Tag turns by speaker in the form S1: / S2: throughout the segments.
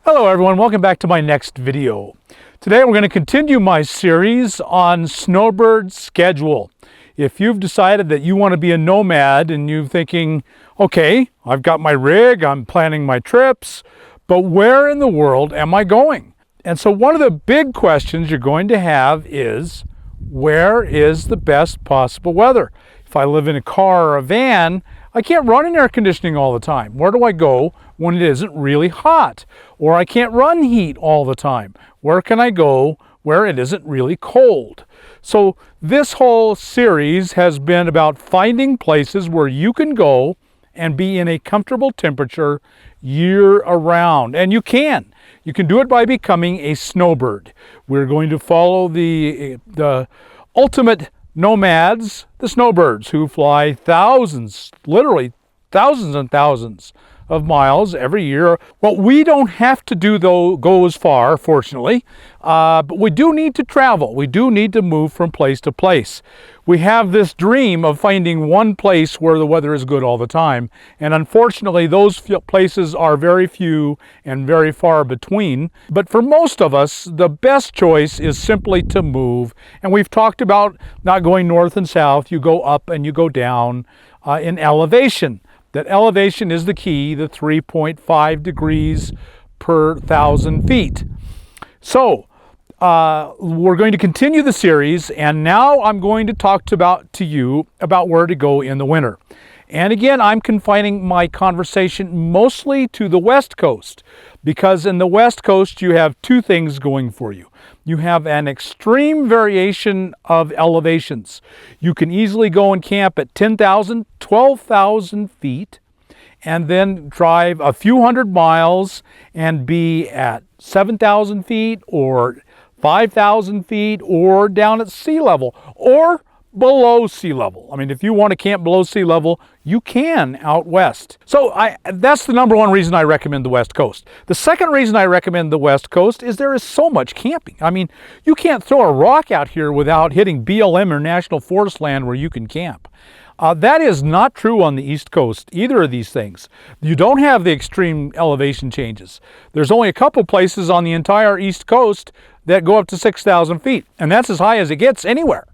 S1: Hello everyone, welcome back to my next video. Today we're going to continue my series on Snowbird's schedule. If you've decided that you want to be a nomad and you're thinking, okay, I've got my rig, I'm planning my trips, but where in the world am I going? And so one of the big questions you're going to have is, where is the best possible weather? If I live in a car or a van, I can't run in air conditioning all the time. Where do I go when it isn't really hot? Or I can't run heat all the time. Where can I go where it isn't really cold? So this whole series has been about finding places where you can go and be in a comfortable temperature year around. And you can. You can do it by becoming a snowbird. We're going to follow the ultimate nomads, the snowbirds, who fly thousands, literally thousands and thousands of miles every year. Well, we don't have to go as far, fortunately, but we do need to travel. We do need to move from place to place. We have this dream of finding one place where the weather is good all the time, and unfortunately those places are very few and very far between. But for most of us, the best choice is simply to move. And we've talked about not going north and south. You go up and you go down in elevation. That elevation is the key, the 3.5 degrees per 1,000 feet. So we're going to continue the series, and now I'm going to talk to you about where to go in the winter. And again, I'm confining my conversation mostly to the West Coast, because in the West Coast you have two things going for you. You have an extreme variation of elevations. You can easily go and camp at 10,000, 12,000 feet, and then drive a few hundred miles and be at 7,000 feet or 5,000 feet or down at sea level or below sea level. I mean, if you want to camp below sea level, you can out west. So that's the number one reason I recommend the West Coast. The second reason I recommend the West Coast is there is so much camping. I mean, you can't throw a rock out here without hitting BLM or National Forest land where you can camp. That is not true on the East Coast, either of these things. You don't have the extreme elevation changes. There's only a couple places on the entire East Coast that go up to 6,000 feet, and that's as high as it gets anywhere.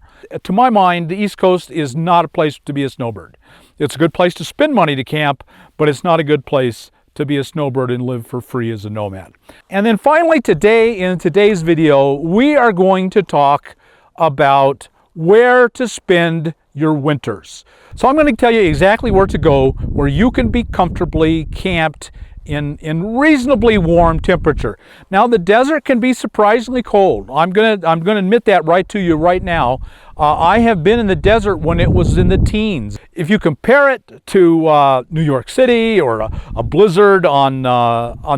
S1: To my mind, the East Coast is not a place to be a snowbird. It's a good place to spend money to camp, but it's not a good place to be a snowbird and live for free as a nomad. And then finally today, in today's video, we are going to talk about where to spend your winters. So I'm going to tell you exactly where to go, where you can be comfortably camped in reasonably warm temperature. Now the desert can be surprisingly cold. I'm gonna admit that right to you right now. I have been in the desert when it was in the teens. If you compare it to New York City or a blizzard on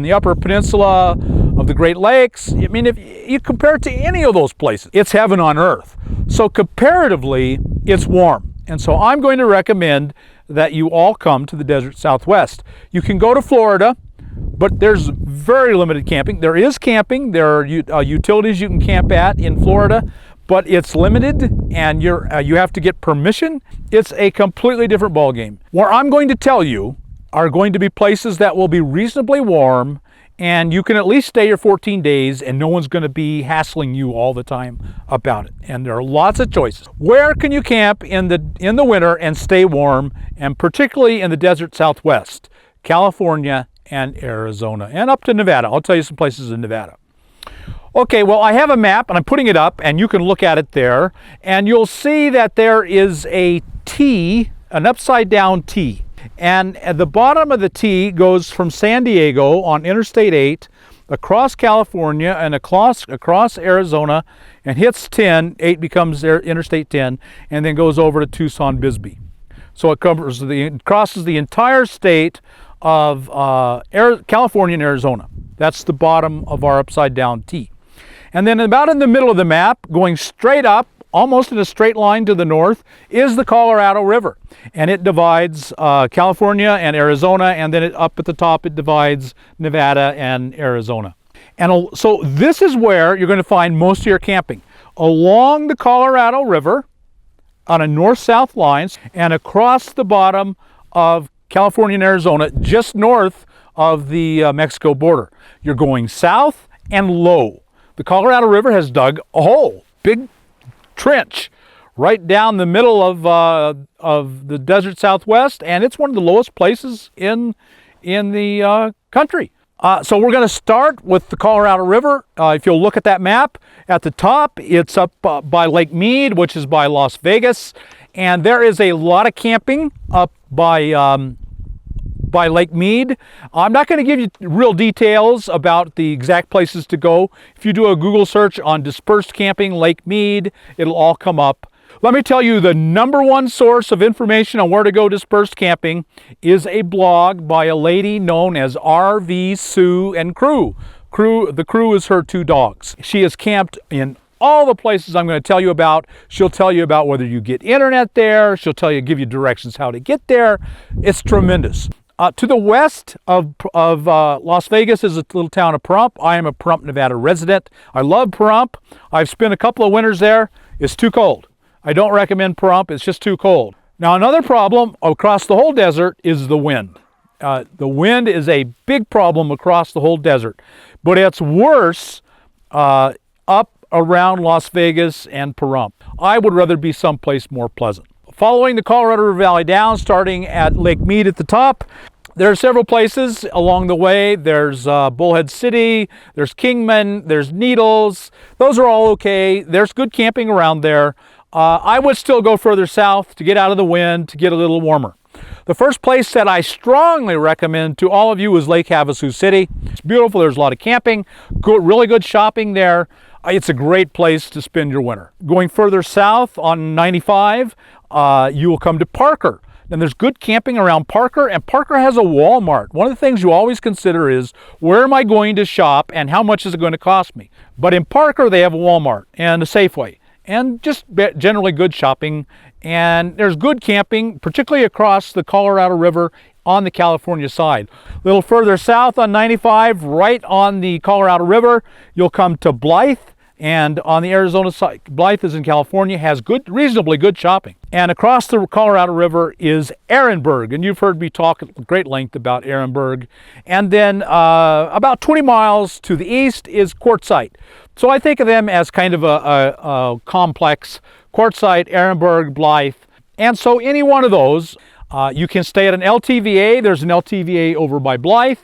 S1: the Upper Peninsula of the Great Lakes, I mean, if you compare it to any of those places, it's heaven on earth. So comparatively, it's warm. And so I'm going to recommend that you all come to the desert Southwest. You can go to Florida, but there's very limited camping. There is camping. There are utilities you can camp at in Florida, but it's limited, and you have to get permission. It's a completely different ballgame. Where I'm going to tell you are going to be places that will be reasonably warm, and you can at least stay your 14 days, and no one's going to be hassling you all the time about it. And there are lots of choices. Where can you camp in the winter and stay warm, and particularly in the desert Southwest, California and Arizona, and up to Nevada? I'll tell you some places in Nevada. Okay, well, I have a map, and I'm putting it up, and you can look at it there, and you'll see that there is a T, an upside-down T. And at the bottom of the T goes from San Diego on Interstate 8 across California and across Arizona and hits 10. 8 becomes Interstate 10 and then goes over to Tucson, Bisbee. So it crosses the entire state of California and Arizona. That's the bottom of our upside down T. And then about in the middle of the map, going straight up, almost in a straight line to the north, is the Colorado River. And it divides California and Arizona, and then up at the top it divides Nevada and Arizona. And so this is where you're going to find most of your camping. Along the Colorado River, on a north-south line, and across the bottom of California and Arizona, just north of the Mexico border. You're going south and low. The Colorado River has dug a hole, big trench, right down the middle of the desert Southwest, and it's one of the lowest places in the country. So we're going to start with the Colorado River. If you'll look at that map, at the top, it's up by Lake Mead, which is by Las Vegas, and there is a lot of camping up by Lake Mead. I'm not going to give you real details about the exact places to go. If you do a Google search on dispersed camping Lake Mead, it'll all come up. Let me tell you, the #1 source of information on where to go dispersed camping is a blog by a lady known as RV Sue and Crew. The Crew is her 2 dogs. She has camped in all the places I'm going to tell you about. She'll tell you about whether you get internet there. She'll give you directions how to get there. It's tremendous. To the west of Las Vegas is a little town of Pahrump. I am a Pahrump, Nevada resident. I love Pahrump. I've spent a couple of winters there. It's too cold. I don't recommend Pahrump. It's just too cold. Now, another problem across the whole desert is the wind. The wind is a big problem across the whole desert, but it's worse up around Las Vegas and Pahrump. I would rather be someplace more pleasant. Following the Colorado River Valley down, starting at Lake Mead at the top, there are several places along the way. There's Bullhead City, there's Kingman, there's Needles. Those are all okay. There's good camping around there. I would still go further south to get out of the wind, to get a little warmer. The first place that I strongly recommend to all of you is Lake Havasu City. It's beautiful. There's a lot of camping, really good shopping there. It's a great place to spend your winter. Going further south on 95, you will come to Parker. And there's good camping around Parker, and Parker has a Walmart. One of the things you always consider is, where am I going to shop and how much is it going to cost me? But in Parker, they have a Walmart and a Safeway, and just generally good shopping. And there's good camping, particularly across the Colorado River on the California side. A little further south on 95, right on the Colorado River, you'll come to Blythe. And on the Arizona side, Blythe is in California, has reasonably good shopping. And across the Colorado River is Ehrenberg, and you've heard me talk at great length about Ehrenberg. And then about 20 miles to the east is Quartzsite. So I think of them as kind of a complex: Quartzsite, Ehrenberg, Blythe. And so any one of those, you can stay at an LTVA. There's an LTVA over by Blythe.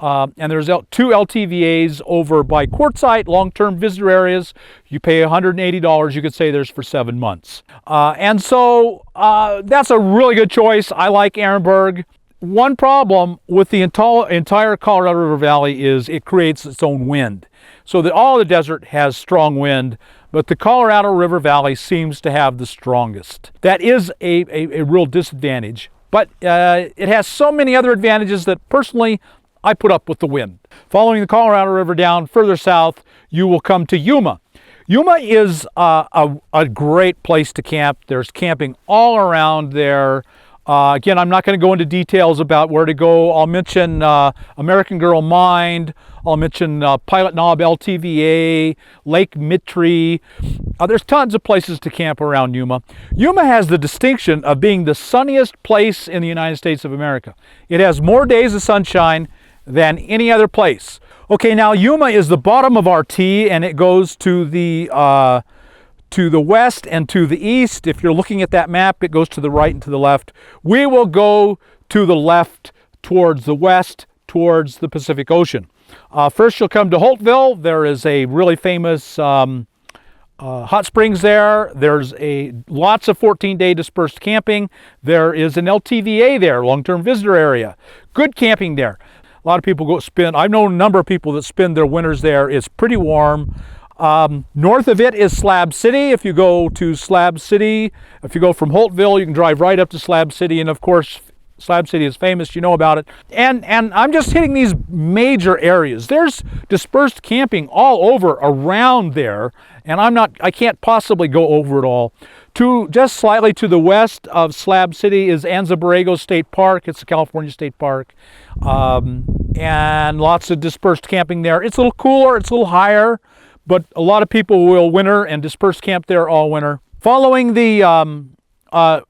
S1: And there's 2 LTVAs over by Quartzsite, long-term visitor areas. You pay $180, you could say there's for 7 months. And so that's a really good choice. I like Ehrenberg. One problem with the entire Colorado River Valley is it creates its own wind. So that all the desert has strong wind, but the Colorado River Valley seems to have the strongest. That is a real disadvantage, but it has so many other advantages that personally I put up with the wind. Following the Colorado River down further south, you will come to Yuma. Yuma is a great place to camp. There's camping all around there. Again, I'm not going to go into details about where to go. I'll mention American Girl Mind. I'll mention Pilot Knob LTVA, Lake Mittry. There's tons of places to camp around Yuma. Yuma has the distinction of being the sunniest place in the United States of America. It has more days of sunshine than any other place. Okay, now Yuma is the bottom of our T, and it goes to the west and to the east. If you're looking at that map, it goes to the right and to the left. We will go to the left towards the west, towards the Pacific Ocean. First, you'll come to Holtville. There is a really famous hot springs there. There's lots of 14-day dispersed camping. There is an LTVA there, long-term visitor area. Good camping there. A lot of people I've known a number of people that spend their winters there. It's pretty warm. North of it is Slab City. If you go to Slab City, if you go from Holtville, you can drive right up to Slab City. And of course, Slab City is famous, you know about it. And I'm just hitting these major areas. There's dispersed camping all over around there. And I can't possibly go over it all. Just slightly to the west of Slab City is Anza Borrego State Park. It's a California state park. And lots of dispersed camping there. It's a little cooler, it's a little higher, but a lot of people will winter and disperse camp there all winter. Following the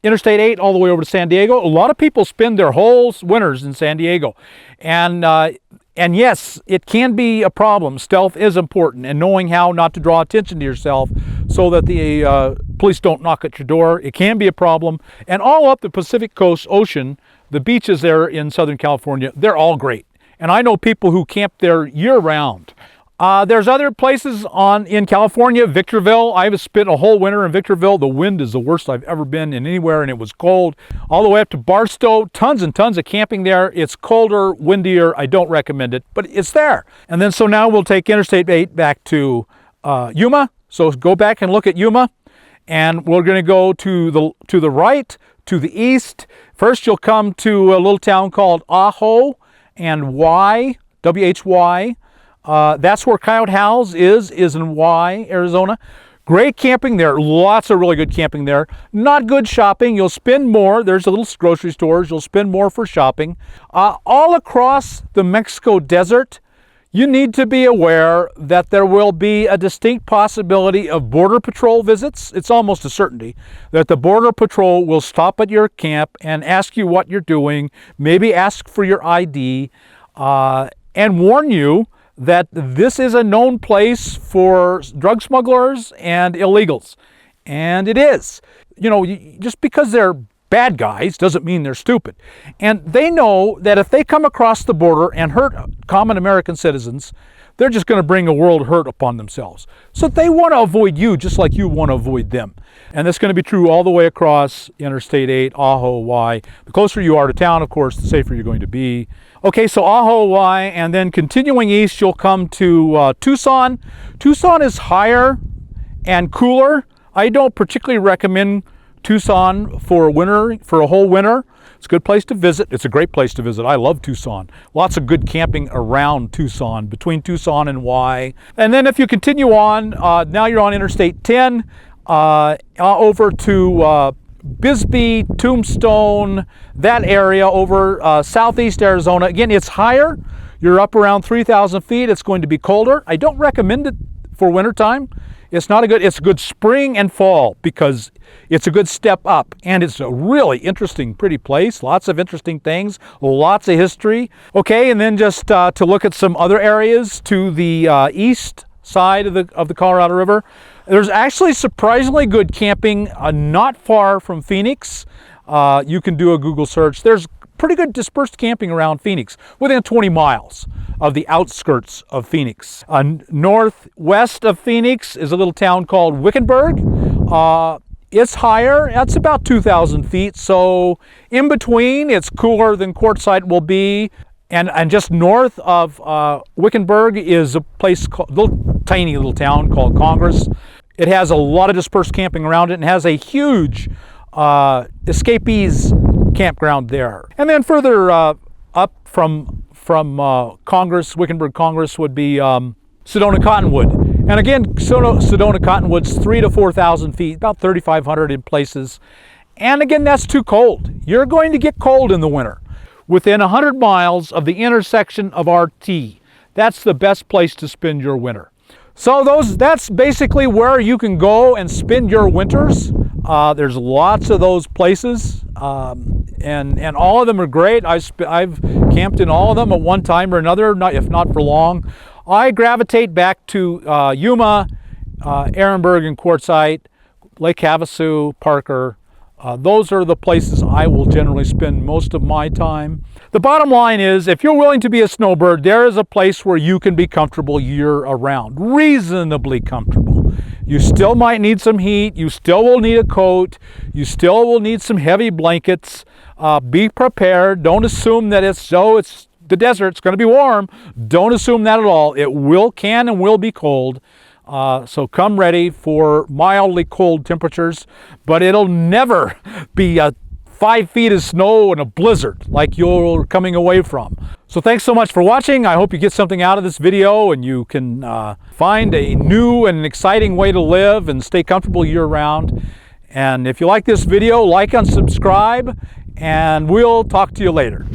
S1: Interstate 8 all the way over to San Diego. A lot of people spend their whole winters in San Diego. And yes, it can be a problem. Stealth is important, and knowing how not to draw attention to yourself so that the police don't knock at your door, it can be a problem. And all up the Pacific Coast Ocean, the beaches there in Southern California, they're all great. And I know people who camp there year-round. There's other places in California, Victorville. I've spent a whole winter in Victorville. The wind is the worst I've ever been in anywhere, and it was cold. All the way up to Barstow, tons and tons of camping there. It's colder, windier. I don't recommend it, but it's there. And then so now we'll take Interstate 8 back to Yuma. So go back and look at Yuma, and we're going to go to the right, to the east. First, you'll come to a little town called Ajo and W-H-Y. That's where Coyote House is in Y, Arizona. Great camping there. Lots of really good camping there. Not good shopping. You'll spend more. There's a little grocery stores. You'll spend more for shopping. All across the Mexico desert, you need to be aware that there will be a distinct possibility of Border Patrol visits. It's almost a certainty that the Border Patrol will stop at your camp and ask you what you're doing, maybe ask for your ID, and warn you that this is a known place for drug smugglers and illegals. And it is. You know, just because they're bad guys doesn't mean they're stupid. And they know that if they come across the border and hurt common American citizens, they're just going to bring a world hurt upon themselves. So they want to avoid you just like you want to avoid them. And that's going to be true all the way across Interstate 8, Ajo, Y. The closer you are to town, of course, the safer you're going to be. Okay, so Ajo, Y, and then continuing east, you'll come to Tucson. Tucson is higher and cooler. I don't particularly recommend Tucson for a whole winter. It's a good place to visit. It's a great place to visit. I love Tucson. Lots of good camping around Tucson, between Tucson and Y. And then if you continue on, now you're on Interstate 10, over to Bisbee, Tombstone, that area over southeast Arizona. Again, it's higher. You're up around 3,000 feet. It's going to be colder. I don't recommend it for wintertime. It's a good spring and fall because it's a good step up, and it's a really interesting, pretty place. Lots of interesting things, lots of history. Okay, and then just to look at some other areas to the east side of the Colorado River. There's actually surprisingly good camping not far from Phoenix. You can do a Google search. There's pretty good dispersed camping around Phoenix, within 20 miles of the outskirts of Phoenix. Northwest of Phoenix is a little town called Wickenburg. It's higher, that's about 2,000 feet, so in between, it's cooler than Quartzsite will be. And just north of Wickenburg is a place called, tiny little town called Congress. It has a lot of dispersed camping around it and has a huge escapees campground there. And then further up from Congress, Wickenburg Congress, would be Sedona Cottonwood. And again, Sedona Cottonwood's 3,000 to 4,000 feet, about 3,500 in places. And again, that's too cold. You're going to get cold in the winter. Within 100 miles of the intersection of RT, that's the best place to spend your winter. So that's basically where you can go and spend your winters. There's lots of those places, and all of them are great. I've camped in all of them at one time or another, if not for long. I gravitate back to Yuma, Ehrenberg and Quartzsite, Lake Havasu, Parker. Those are the places I will generally spend most of my time. The bottom line is, if you're willing to be a snowbird, there is a place where you can be comfortable year-round, reasonably comfortable. You still might need some heat. You still will need a coat. You still will need some heavy blankets. Be prepared. Don't assume that it's the desert, it's going to be warm. Don't assume that at all. It can and will be cold. So come ready for mildly cold temperatures, but it'll never be 5 feet of snow and a blizzard like you're coming away from. So thanks so much for watching. I hope you get something out of this video and you can find a new and exciting way to live and stay comfortable year-round. And if you like this video, like and subscribe, and we'll talk to you later.